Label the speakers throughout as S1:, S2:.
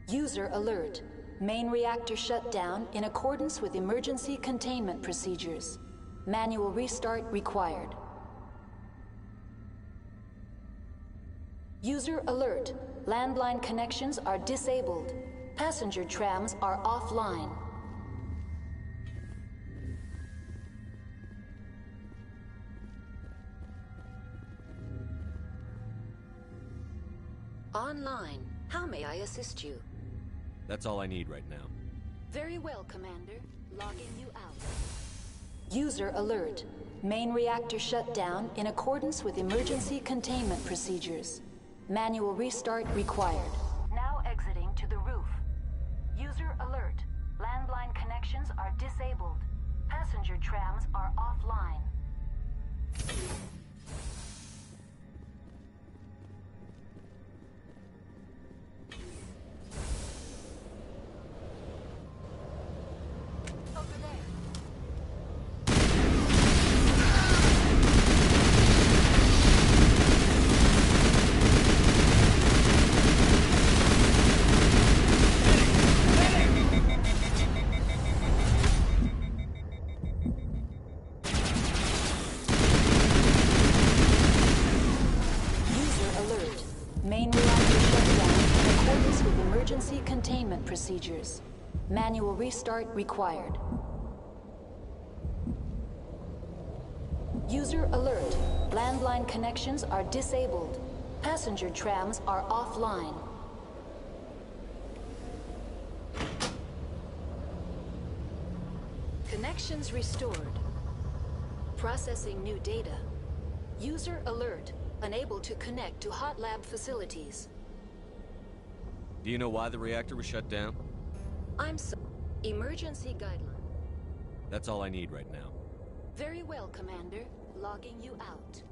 S1: User alert. Main reactor shut down in accordance with emergency containment procedures. Manual restart required. User alert. Landline connections are disabled. Passenger trams are offline. Online. How may I assist you?
S2: That's all I need right now.
S1: Very well, Commander. Logging you out. User alert. Main reactor shut down in accordance with emergency containment procedures. Manual restart required. Now exiting to the roof. User alert. Landline connections are disabled. Passenger trams are offline. Main reactor shut down in accordance with emergency containment procedures. Manual restart required. User alert. Landline connections are disabled. Passenger trams are offline. Connections restored. Processing new data. User alert. Unable to connect to hot lab facilities.
S2: Do you know why the reactor was shut down?
S1: I'm sorry. Emergency guideline.
S2: That's all I need right now.
S1: Very well, Commander. Logging you out.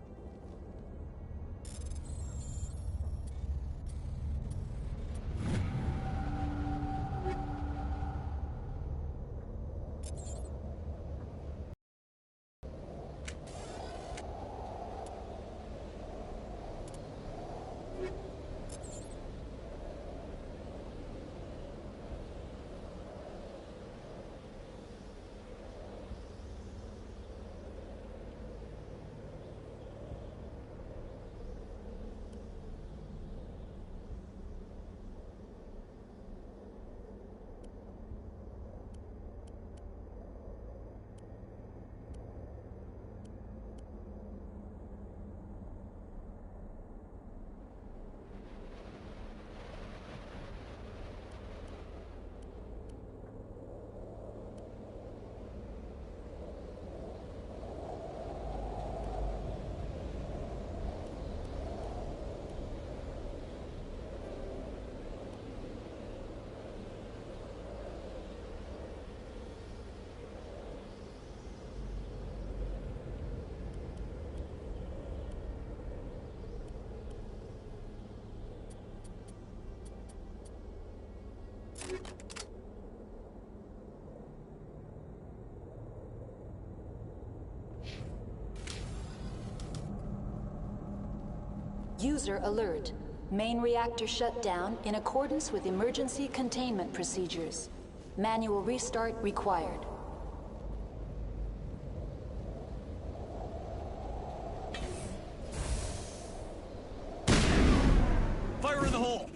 S1: User alert. Main reactor shut down in accordance with emergency containment procedures. Manual restart required.
S2: Fire in the hole!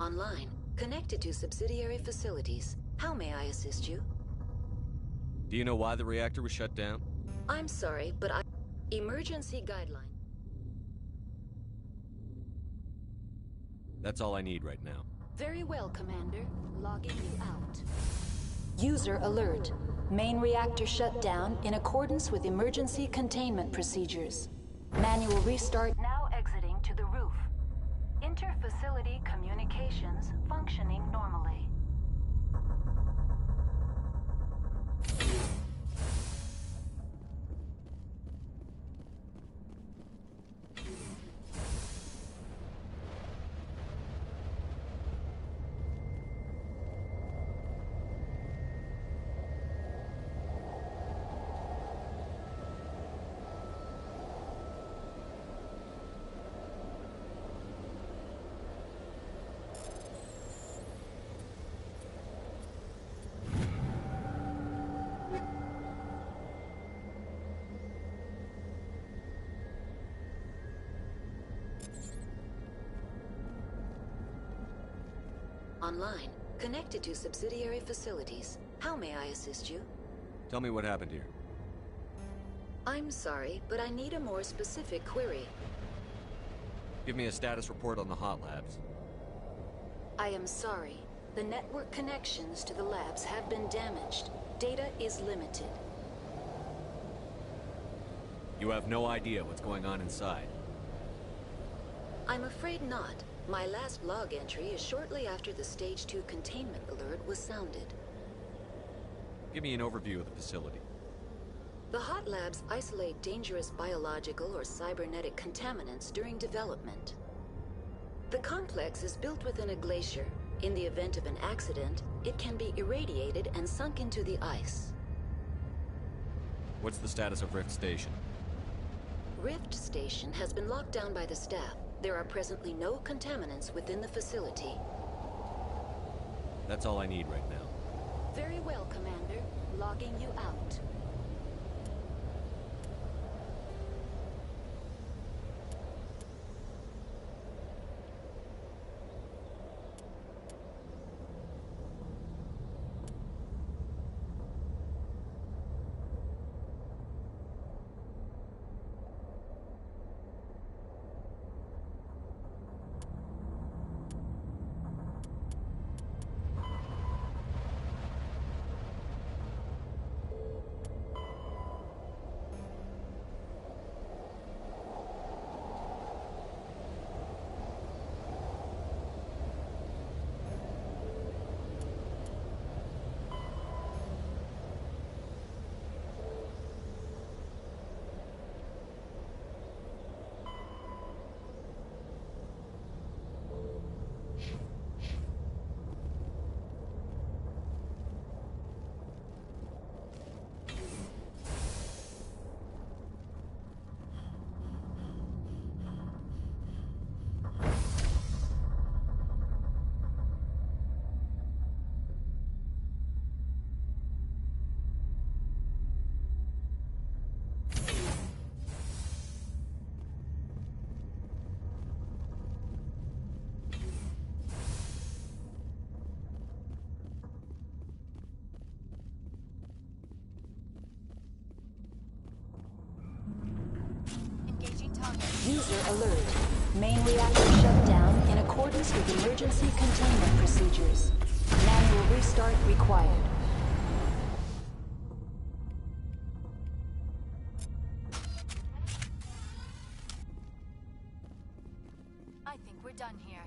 S1: Online. Connected to subsidiary facilities. How may I assist you?
S2: Do you know why the reactor was shut down?
S1: I'm sorry, but Emergency guideline.
S2: That's all I need right now.
S1: Very well, Commander. Logging you out. User alert. Main reactor shut down in accordance with emergency containment procedures. Manual restart. Now exiting to the roof. Inter-facility communications functioning normally. Online, connected to subsidiary facilities. How may I assist you?
S2: Tell me what happened here.
S1: I'm sorry, but I need a more specific query.
S2: Give me a status report on the hot labs.
S1: I am sorry. The network connections to the labs have been damaged. Data is limited.
S2: You have no idea what's going on inside.
S1: I'm afraid not. My last log entry is shortly after the Stage 2 containment alert was sounded.
S2: Give me an overview of the facility.
S1: The hot labs isolate dangerous biological or cybernetic contaminants during development. The complex is built within a glacier. In the event of an accident, it can be irradiated and sunk into the ice.
S2: What's the status of Rift Station?
S1: Rift Station has been locked down by the staff. There are presently no contaminants within the facility.
S2: That's all I need right now.
S1: Very well, Commander. Logging you out. User alert. Main reactor shut down in accordance with emergency containment procedures. Manual restart required.
S3: I think we're done here.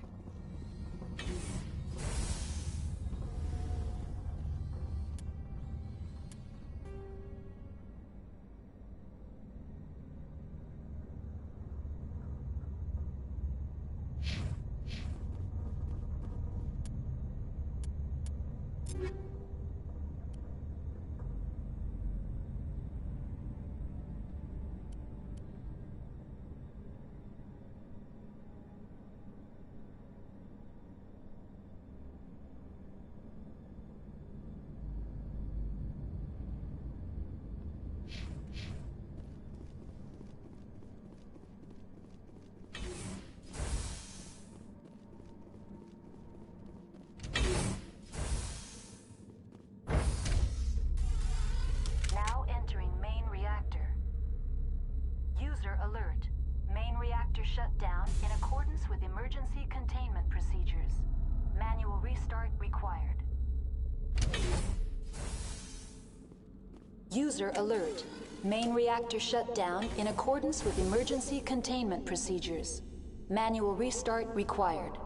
S1: Alert. Main reactor shut down in accordance with emergency containment procedures. Manual restart required. User alert. Main reactor shut down in accordance with emergency containment procedures. Manual restart required.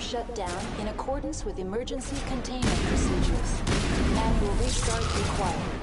S1: shut down in accordance with emergency containment procedures. Manual restart required.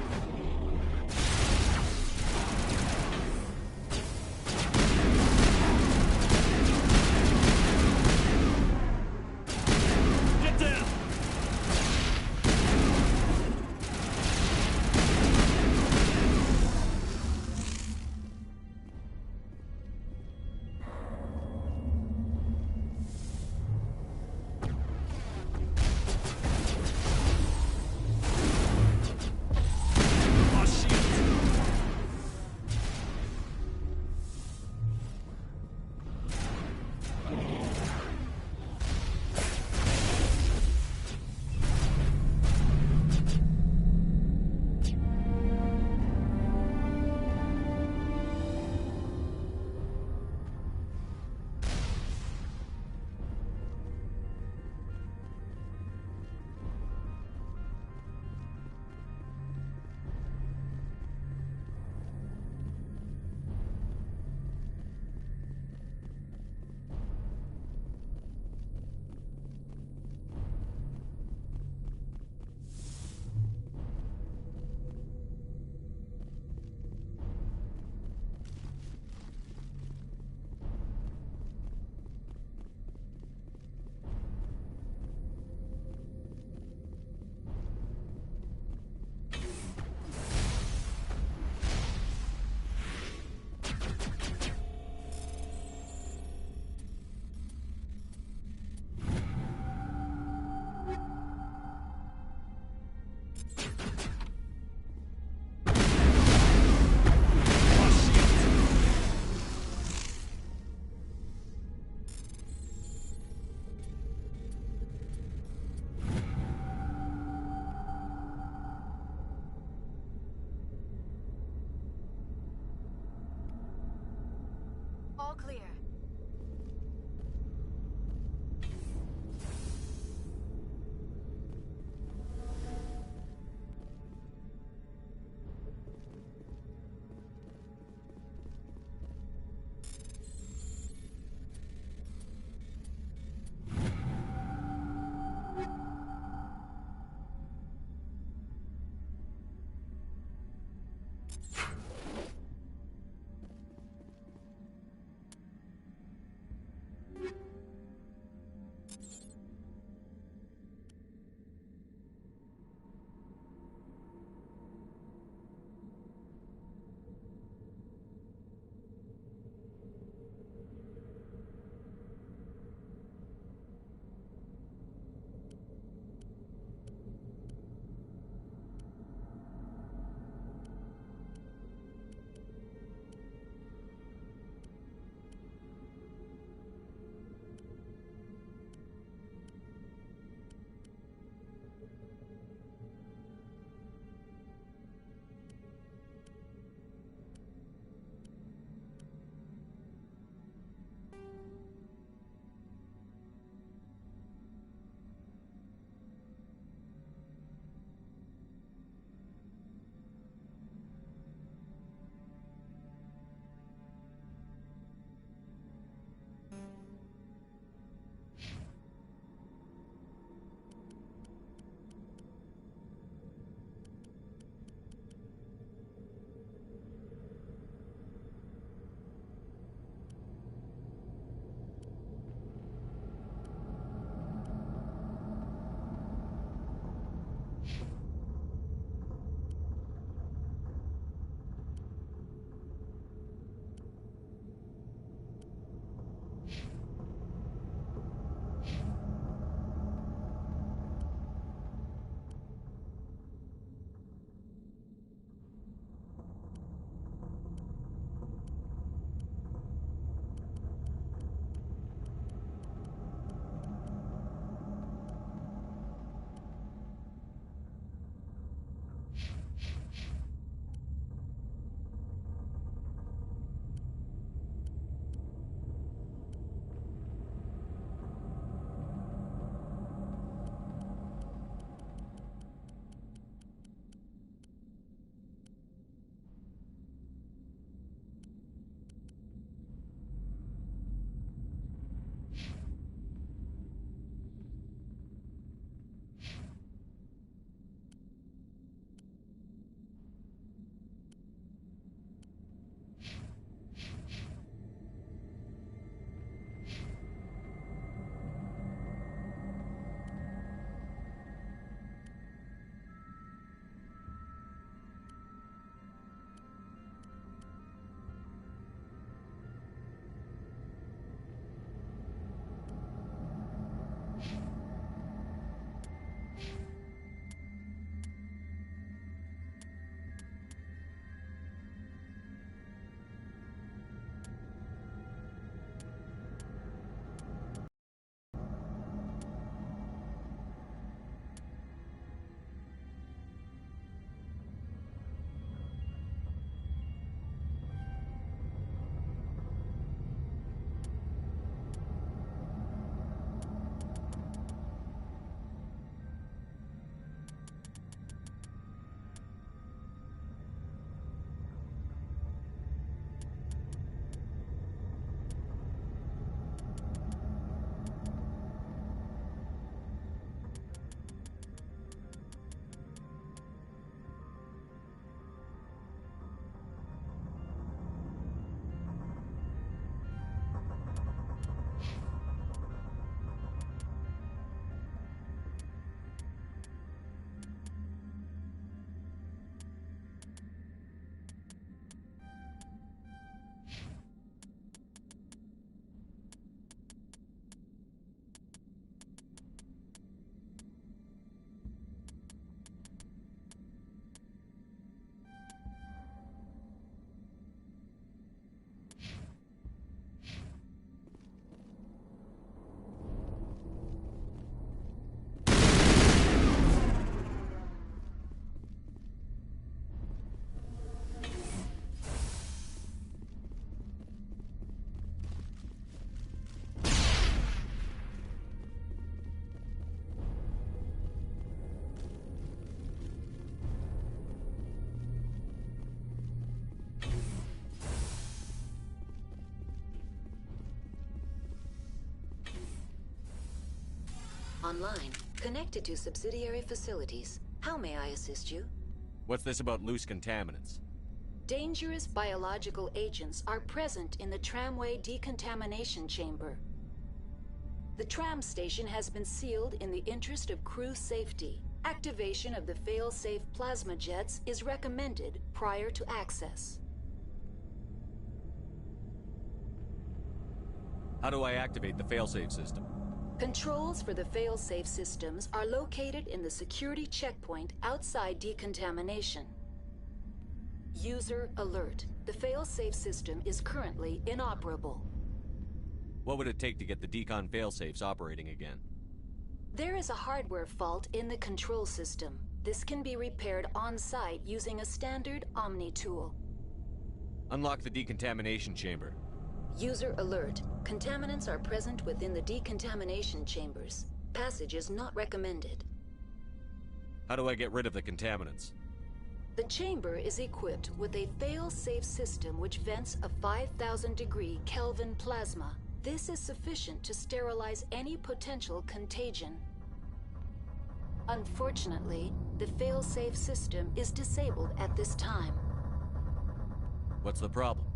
S3: All clear.
S1: Online, connected to subsidiary facilities. How may I assist you?
S2: What's this about loose contaminants?
S1: Dangerous biological agents are present in the tramway decontamination chamber. The tram station has been sealed in the interest of crew safety. Activation of the fail-safe plasma jets is recommended prior to access.
S2: How do I activate the failsafe system?
S1: Controls for the fail-safe systems are located in the security checkpoint outside decontamination. User alert. The fail-safe system is currently inoperable.
S2: What would it take to get the decon failsafes operating again?
S1: There is a hardware fault in the control system. This can be repaired on-site using a standard Omni tool.
S2: Unlock the decontamination chamber.
S1: User alert. Contaminants are present within the decontamination chambers. Passage is not recommended.
S2: How do I get rid of the contaminants?
S1: The chamber is equipped with a fail-safe system which vents a 5,000-degree Kelvin plasma. This is sufficient to sterilize any potential contagion. Unfortunately, the fail-safe system is disabled at this time.
S2: What's the problem?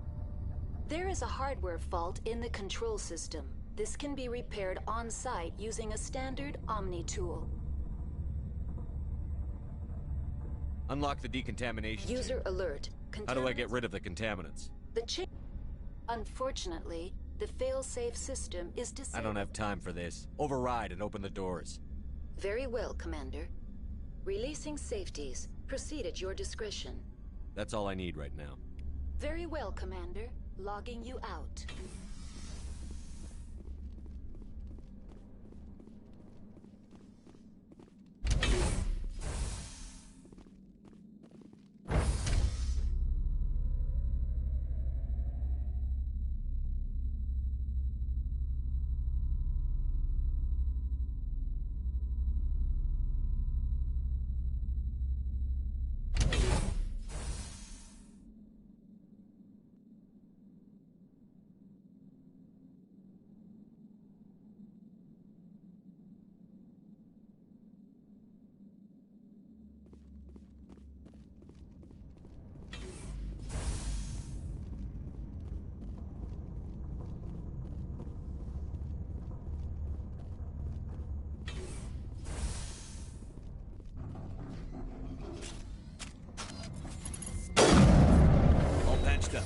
S1: There is a hardware fault in the control system. This can be repaired on-site using a standard Omni tool.
S2: Unlock the decontamination
S1: User
S2: chamber.
S1: alert.
S2: How do I get rid of the contaminants?
S1: Unfortunately, the fail-safe system is disabled.
S2: I don't have time for this. Override and open the doors.
S1: Very well, Commander. Releasing safeties. Proceed at your discretion.
S2: That's all I need right now.
S1: Very well, Commander. Logging you out.
S2: All patched up.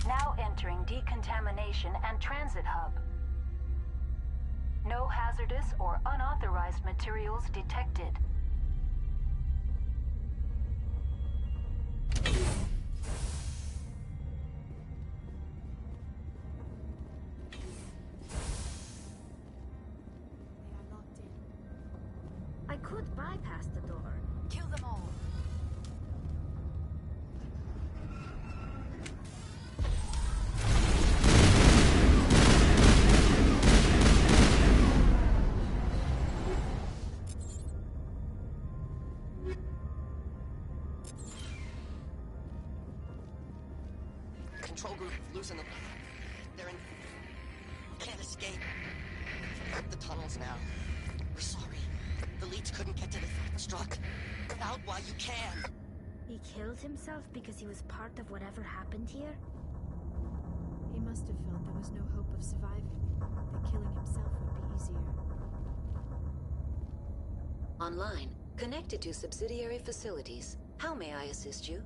S1: Now entering decontamination and transit hub. No hazardous or unauthorized materials detected.
S3: They are locked in.
S4: I could bypass the door.
S3: Kill them all.
S5: Control group, loosen them. They're in... Can't escape. The tunnels now. We're sorry. The leads couldn't get to the struck. Out while you can.
S4: He killed himself because he was part of whatever happened here?
S3: He must have felt there was no hope of surviving. That killing himself would be easier.
S1: Online, connected to subsidiary facilities. How may I assist you?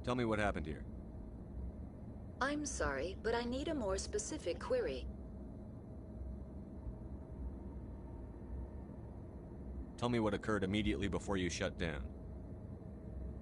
S2: Tell me what happened here.
S1: I'm sorry, but I need a more specific query.
S2: Tell me what occurred immediately before you shut down.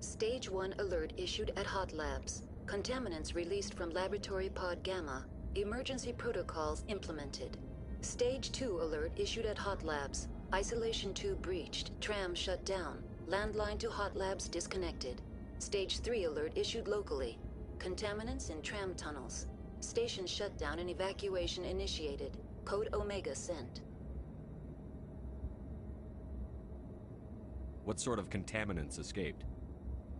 S1: Stage 1 alert issued at Hot Labs. Contaminants released from Laboratory Pod Gamma. Emergency protocols implemented. Stage 2 alert issued at Hot Labs. Isolation tube breached. Tram shut down. Landline to Hot Labs disconnected. Stage 3 alert issued locally. Contaminants in tram tunnels. Station shutdown and evacuation initiated. Code Omega sent.
S2: What sort of contaminants escaped?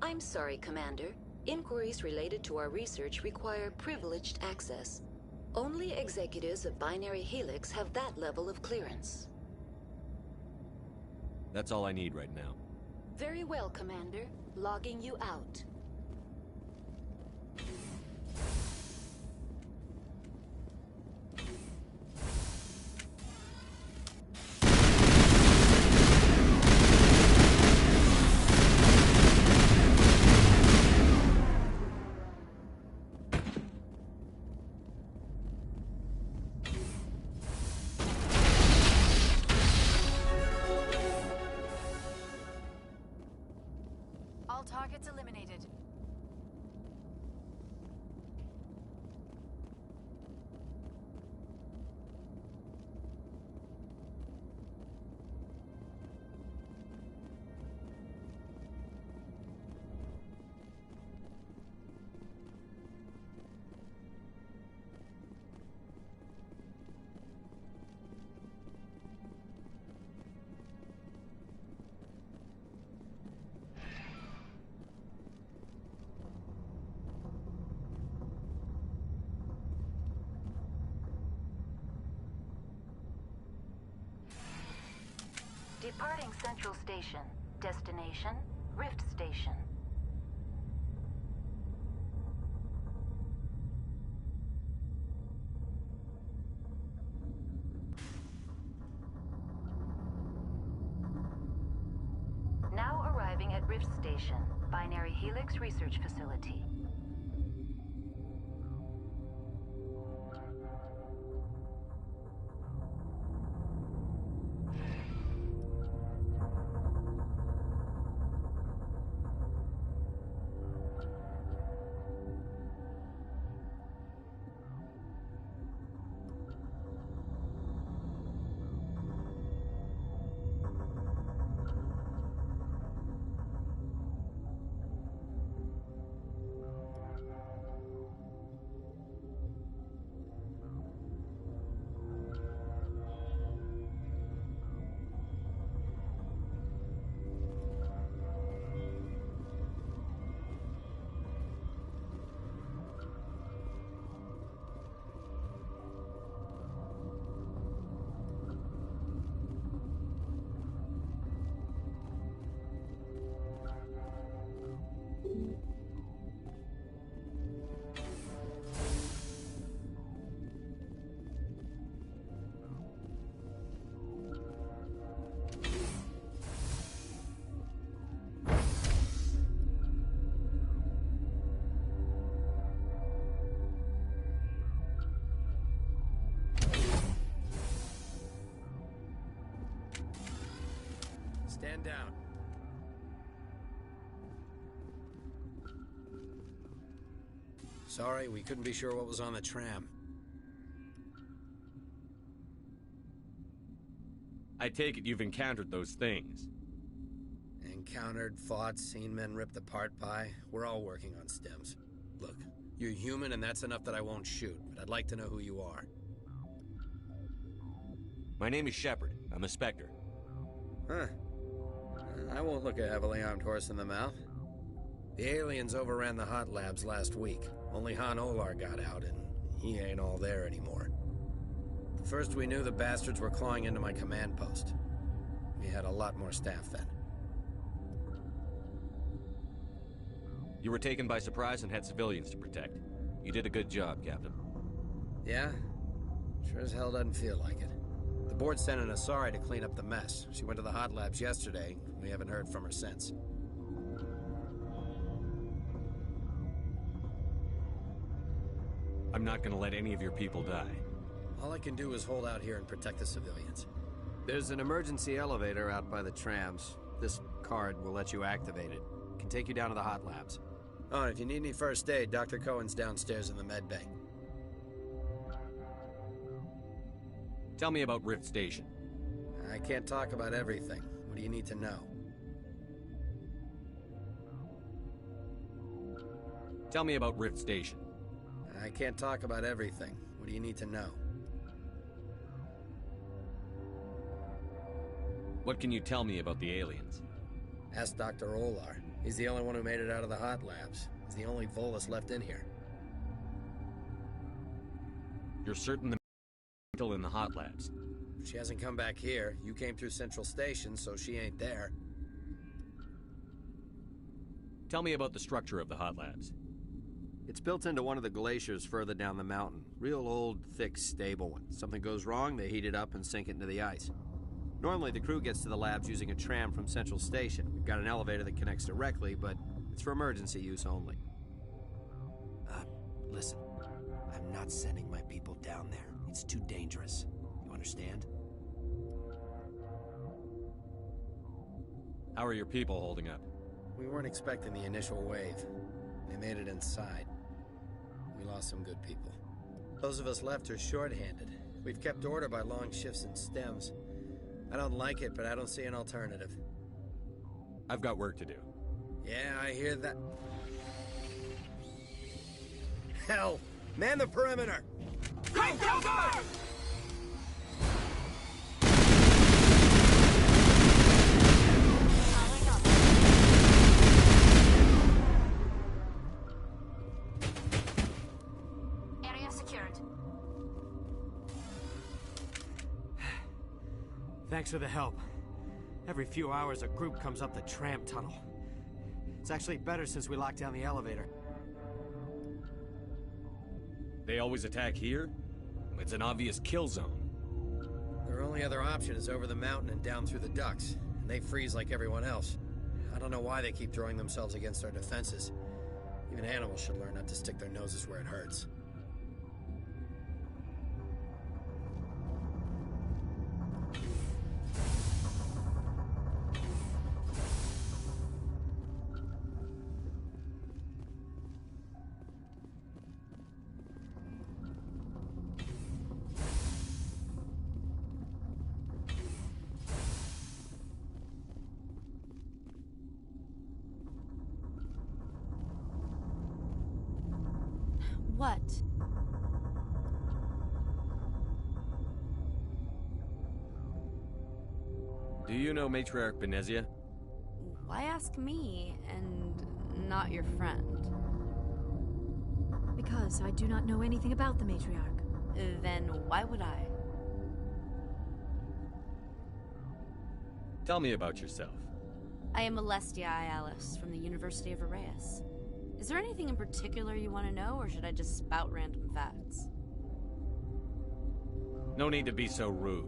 S1: I'm sorry, Commander. Inquiries related to our research require privileged access. Only executives of Binary Helix have that level of clearance.
S2: That's all I need right now.
S1: Very well, Commander. Logging you out.
S3: All targets eliminated.
S1: Departing Central Station. Destination, Rift Station. Now arriving at Rift Station, Binary Helix Research Facility.
S6: Stand down. Sorry, we couldn't be sure what was on the tram.
S2: I take it you've encountered those things.
S6: Encountered, fought, seen men ripped apart by. We're all working on stems. Look, you're human and that's enough that I won't shoot, but I'd like to know who you are.
S2: My name is Shepard. I'm a Spectre.
S6: Huh. I won't look a heavily armed horse in the mouth. The aliens overran the hot labs last week. Only Han Olar got out, and he ain't all there anymore. First we knew the bastards were clawing into my command post. We had a lot more staff then.
S2: You were taken by surprise and had civilians to protect. You did a good job, Captain.
S6: Yeah? Sure as hell doesn't feel like it. The board sent an Asari to clean up the mess. She went to the hot labs yesterday. We haven't heard from her since.
S2: I'm not gonna let any of your people die.
S6: All I can do is hold out here and protect the civilians.
S7: There's an emergency elevator out by the trams. This card will let you activate it. Can take you down to the hot labs.
S6: Oh, and if you need any first aid, Dr. Cohen's downstairs in the med bay.
S2: Tell me about Rift Station.
S6: I can't talk about everything. What do you need to know?
S2: Tell me about Rift Station.
S6: I can't talk about everything. What do you need to know?
S2: What can you tell me about the aliens?
S6: Ask Dr. Olar. He's the only one who made it out of the hot labs. He's the only Volus left in here.
S2: You're certain the still in the hot labs?
S6: She hasn't come back here. You came through Central Station, so she ain't there.
S2: Tell me about the structure of the hot labs.
S7: It's built into one of the glaciers further down the mountain. Real old, thick, stable one. Something goes wrong, they heat it up and sink it into the ice. Normally, the crew gets to the labs using a tram from Central Station. We've got an elevator that connects directly, but it's for emergency use only.
S8: Listen. I'm not sending my people down there. It's too dangerous. You understand?
S2: How are your people holding up?
S6: We weren't expecting the initial wave. They made it inside. We lost some good people. Those of us left are short-handed. We've kept order by long shifts and stems. I don't like it, but I don't see an alternative.
S2: I've got work to do.
S6: Yeah, I hear that. Hell! Man the perimeter!
S9: Go, go, go!
S4: Area secured.
S10: Thanks for the help. Every few hours, a group comes up the tram tunnel. It's actually better since we locked down the elevator.
S2: They always attack here? It's an obvious kill zone.
S6: Their only other option is over the mountain and down through the ducts, and they freeze like everyone else. I don't know why they keep throwing themselves against our defenses. Even animals should learn not to stick their noses where it hurts.
S3: What?
S2: Do you know Matriarch Benezia?
S11: Why ask me, and not your friend?
S3: Because I do not know anything about the Matriarch.
S11: Then why would I?
S2: Tell me about yourself.
S11: I am Alestia Ialis from the University of Arraeus. Is there anything in particular you want to know, or should I just spout random facts?
S2: No need to be so rude.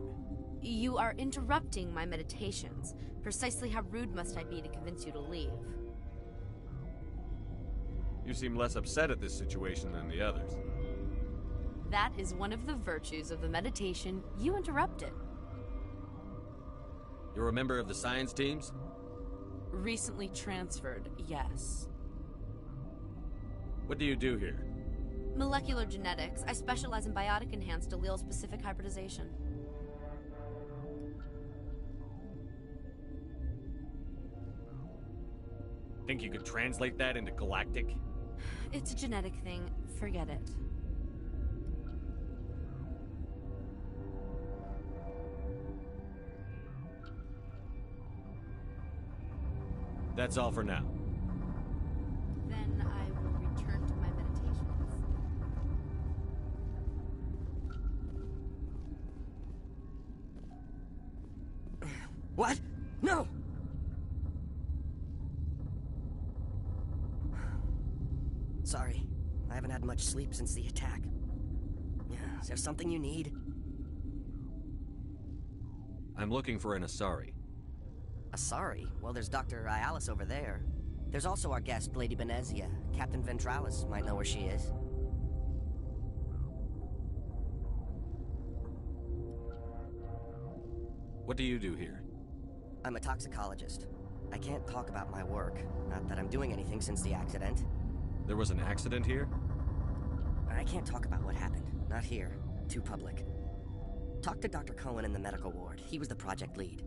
S11: You are interrupting my meditations. Precisely how rude must I be to convince you to leave?
S2: You seem less upset at this situation than the others.
S11: That is one of the virtues of the meditation you interrupted.
S2: You're a member of the science teams?
S11: Recently transferred, yes.
S2: What do you do here?
S11: Molecular genetics. I specialize in biotic-enhanced allele-specific hybridization.
S2: Think you could translate that into galactic?
S11: It's a genetic thing. Forget it.
S2: That's all for now.
S11: Then I will return to my meditations.
S5: What? No! Sorry, I haven't had much sleep since the attack. Is there something you need?
S2: I'm looking for an Asari.
S5: Asari? Well, there's Dr. Ialis over there. There's also our guest, Lady Benezia. Captain Ventralis might know where she is.
S2: What do you do here?
S5: I'm a toxicologist. I can't talk about my work. Not that I'm doing anything since the accident.
S2: There was an accident here?
S5: I can't talk about what happened. Not here. Too public. Talk to Dr. Cohen in the medical ward. He was the project lead.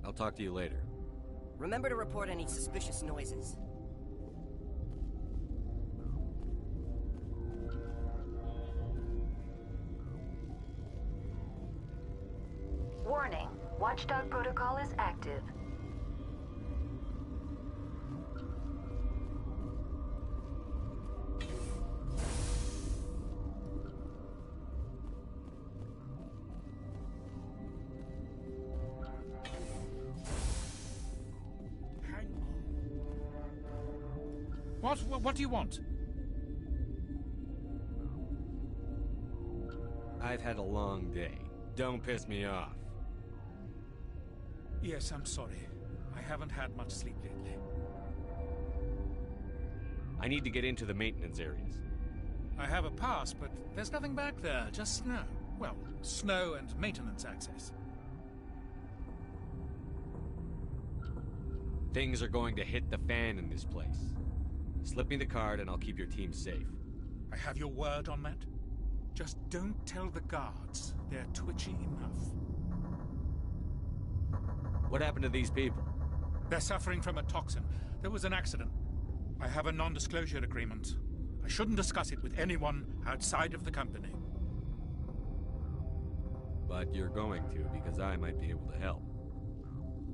S2: I'll talk to you later.
S5: Remember to report any suspicious noises.
S1: Watchdog protocol is active.
S9: What do you want?
S2: I've had a long day. Don't piss me off.
S9: Yes, I'm sorry. I haven't had much sleep lately.
S2: I need to get into the maintenance areas.
S9: I have a pass, but there's nothing back there, just snow. Well, snow and maintenance access.
S2: Things are going to hit the fan in this place. Slip me the card and I'll keep your team safe.
S9: I have your word on that. Just don't tell the guards. They're twitchy enough.
S2: What happened to these people?
S9: They're suffering from a toxin. There was an accident. I have a non-disclosure agreement. I shouldn't discuss it with anyone outside of the company.
S2: But you're going to, because I might be able to help.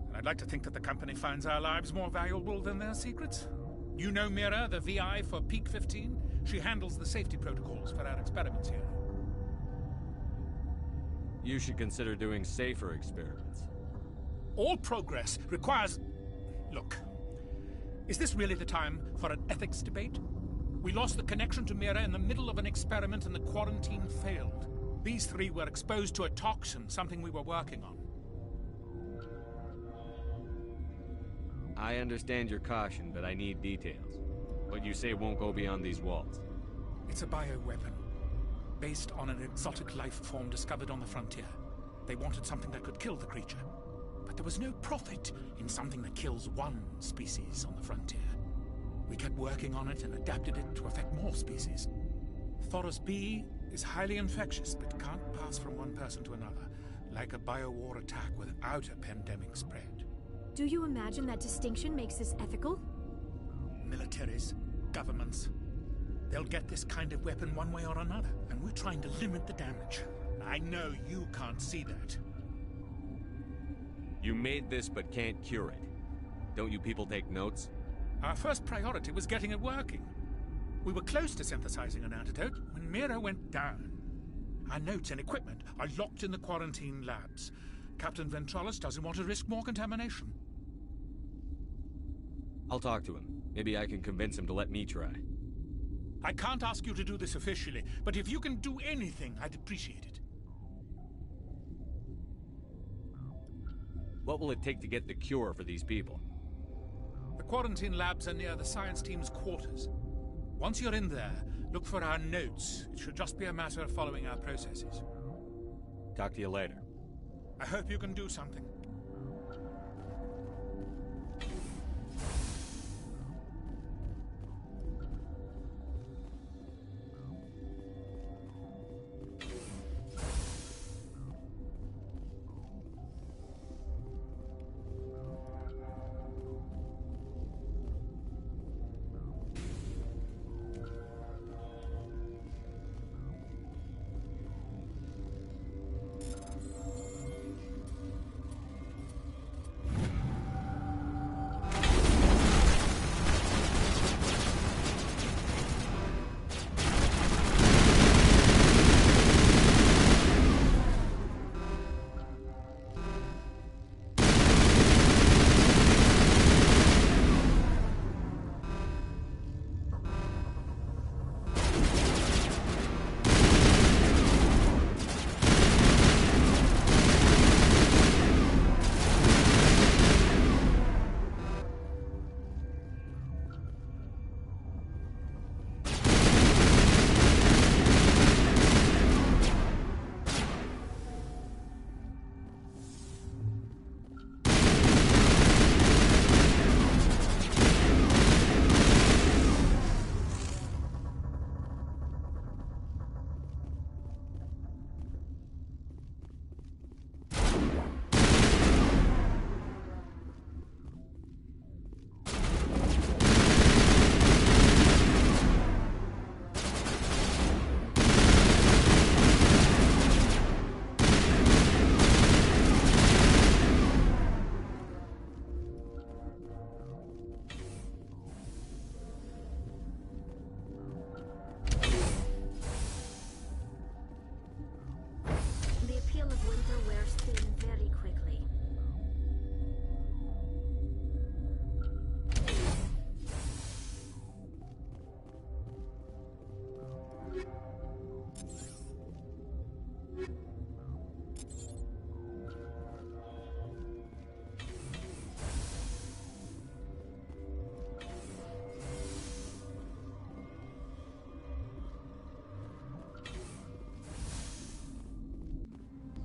S9: And I'd like to think that the company finds our lives more valuable than their secrets. You know Mira, the VI for Peak 15? She handles the safety protocols for our experiments here.
S2: You should consider doing safer experiments.
S9: All progress requires... Look, is this really the time for an ethics debate? We lost the connection to Mira in the middle of an experiment and the quarantine failed. These three were exposed to a toxin, something we were working on.
S2: I understand your caution, but I need details. What you say won't go beyond these walls.
S9: It's a bioweapon, based on an exotic life form discovered on the frontier. They wanted something that could kill the creature. But there was no profit in something that kills one species on the frontier. We kept working on it and adapted it to affect more species. Thoros B is highly infectious, but can't pass from one person to another, like a biowar attack without a pandemic spread.
S3: Do you imagine that distinction makes this ethical?
S9: Militaries, governments, they'll get this kind of weapon one way or another, and we're trying to limit the damage. I know you can't see that.
S2: You made this but can't cure it. Don't you people take notes?
S9: Our first priority was getting it working. We were close to synthesizing an antidote when Mira went down. Our notes and equipment are locked in the quarantine labs. Captain Ventralis doesn't want to risk more contamination.
S2: I'll talk to him. Maybe I can convince him to let me try.
S9: I can't ask you to do this officially, but if you can do anything, I'd appreciate it.
S2: What will it take to get the cure for these people?
S9: The quarantine labs are near the science team's quarters. Once you're in there, look for our notes. It should just be a matter of following our processes.
S2: Talk to you later.
S9: I hope you can do something.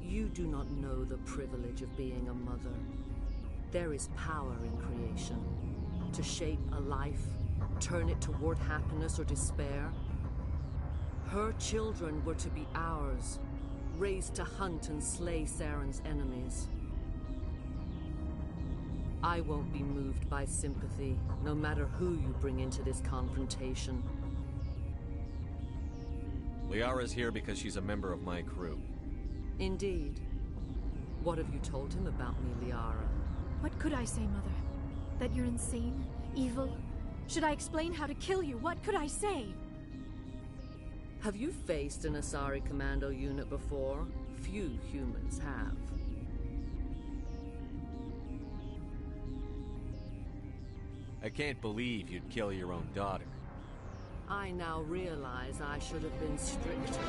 S12: You do not know the privilege of being a mother. There is power in creation. To shape a life, turn it toward happiness or despair. Her children were to be ours, raised to hunt and slay Saren's enemies. I won't be moved by sympathy, no matter who you bring into this confrontation.
S2: Liara's here because she's a member of my crew.
S12: Indeed. What have you told him about me, Liara?
S3: What could I say, Mother? That you're insane? Evil? Should I explain how to kill you? What could I say?
S12: Have you faced an Asari commando unit before? Few humans have.
S2: I can't believe you'd kill your own daughter.
S12: I now realize I should have been stricter.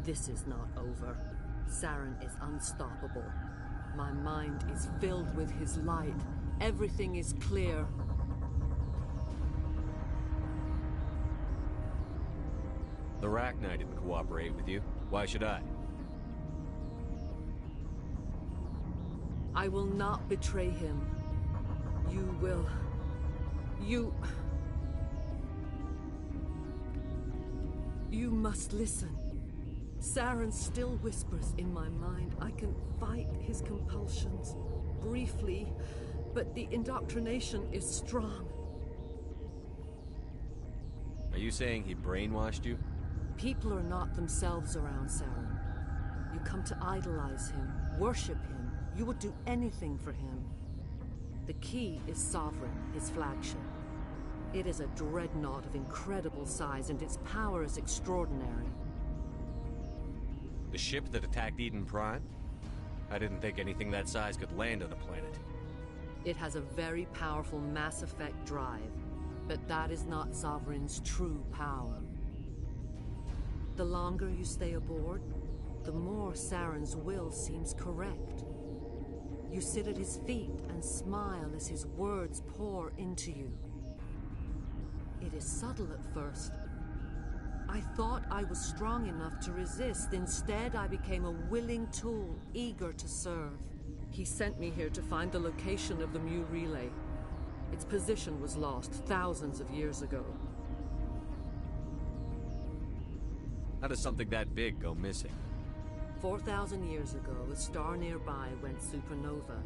S12: This is not over. Saren is unstoppable. My mind is filled with his light. Everything is clear.
S2: The Rachni didn't cooperate with you. Why should I?
S12: I will not betray him. You will... You must listen. Saren still whispers in my mind. I can fight his compulsions. Briefly, but the indoctrination is strong.
S2: Are you saying he brainwashed you?
S12: People are not themselves around Saren. You come to idolize him, worship him. You would do anything for him. The key is Sovereign, his flagship. It is a dreadnought of incredible size, and its power is extraordinary.
S2: The ship that attacked Eden Prime? I didn't think anything that size could land on a planet.
S12: It has a very powerful Mass Effect drive, but that is not Sovereign's true power. The longer you stay aboard, the more Saren's will seems correct. You sit at his feet and smile as his words pour into you. It is subtle at first. I thought I was strong enough to resist. Instead, I became a willing tool, eager to serve. He sent me here to find the location of the Mu relay. Its position was lost thousands of years ago.
S2: How does something that big go missing?
S12: 4,000 years ago, a star nearby went supernova.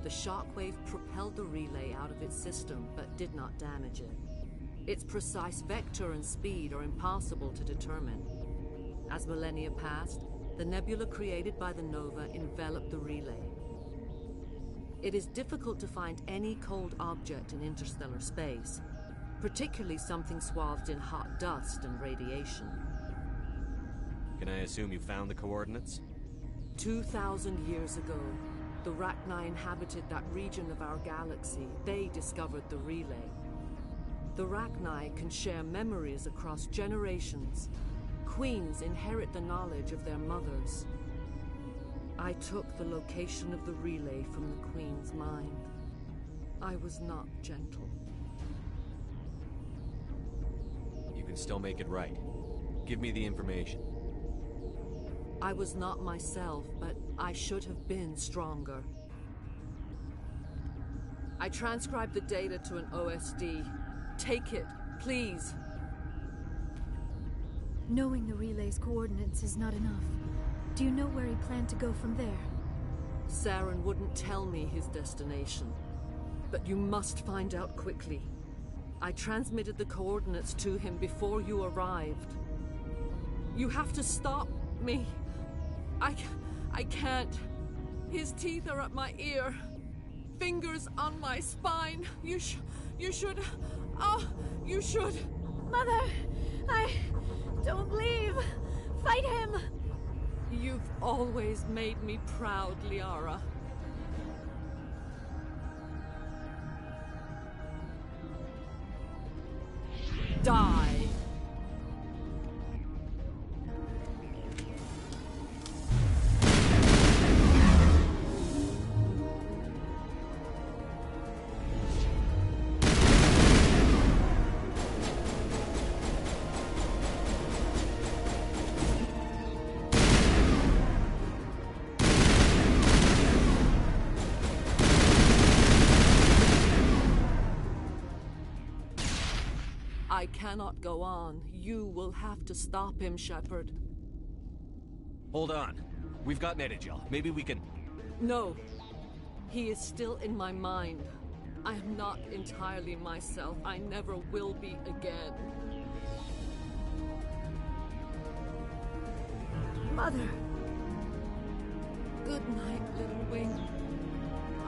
S12: The shockwave propelled the relay out of its system, but did not damage it. Its precise vector and speed are impossible to determine. As millennia passed, the nebula created by the nova enveloped the relay. It is difficult to find any cold object in interstellar space, particularly something swathed in hot dust and radiation.
S2: Can I assume you found the coordinates?
S12: 2,000 years ago, the Rachni inhabited that region of our galaxy. They discovered the relay. The Rachni can share memories across generations. Queens inherit the knowledge of their mothers. I took the location of the relay from the Queen's mind. I was not gentle.
S2: You can still make it right. Give me the information.
S12: I was not myself, but I should have been stronger. I transcribed the data to an OSD. Take it, please.
S3: Knowing the relay's coordinates is not enough. Do you know where he planned to go from there?
S12: Saren wouldn't tell me his destination. But you must find out quickly. I transmitted the coordinates to him before you arrived. You have to stop me. I can't. His teeth are at my ear. Fingers on my spine. You should... Oh, you should...
S3: Mother! Don't leave! Fight him!
S12: You've always made me proud, Liara. Die! I cannot go on. You will have to stop him, Shepard.
S2: Hold on. We've got Netagel. Maybe we can...
S12: No. He is still in my mind. I am not entirely myself. I never will be again.
S3: Mother!
S12: Good night, little wing.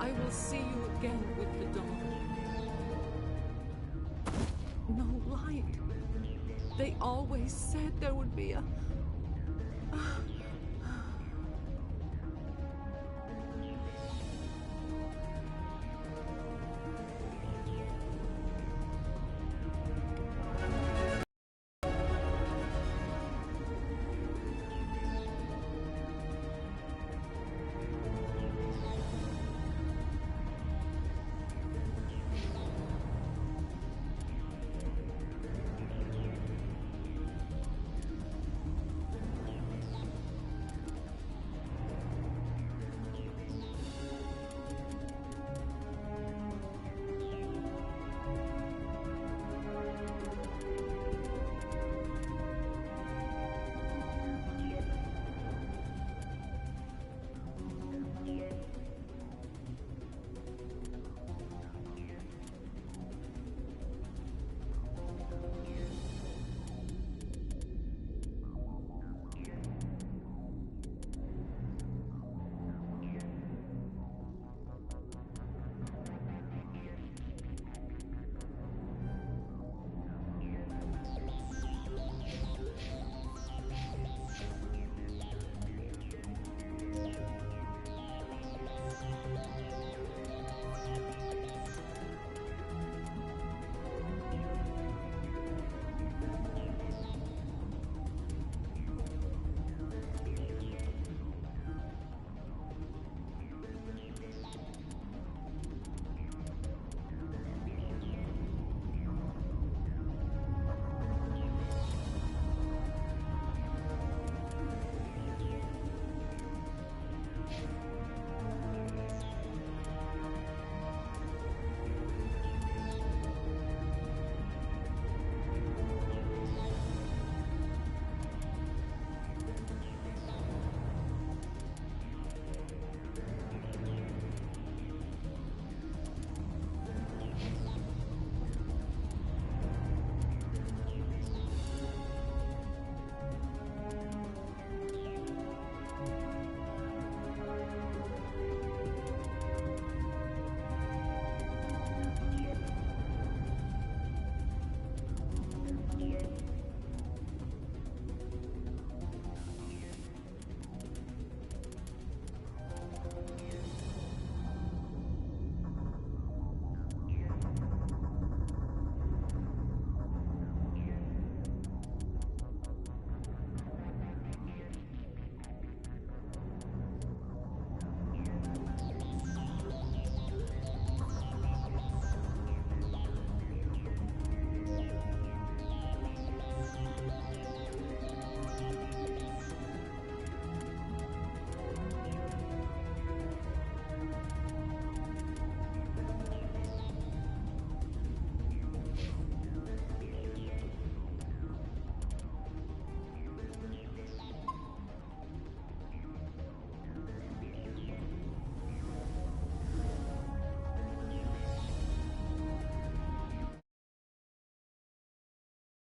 S12: I will see you again with the dawn. No light. They always said there would be a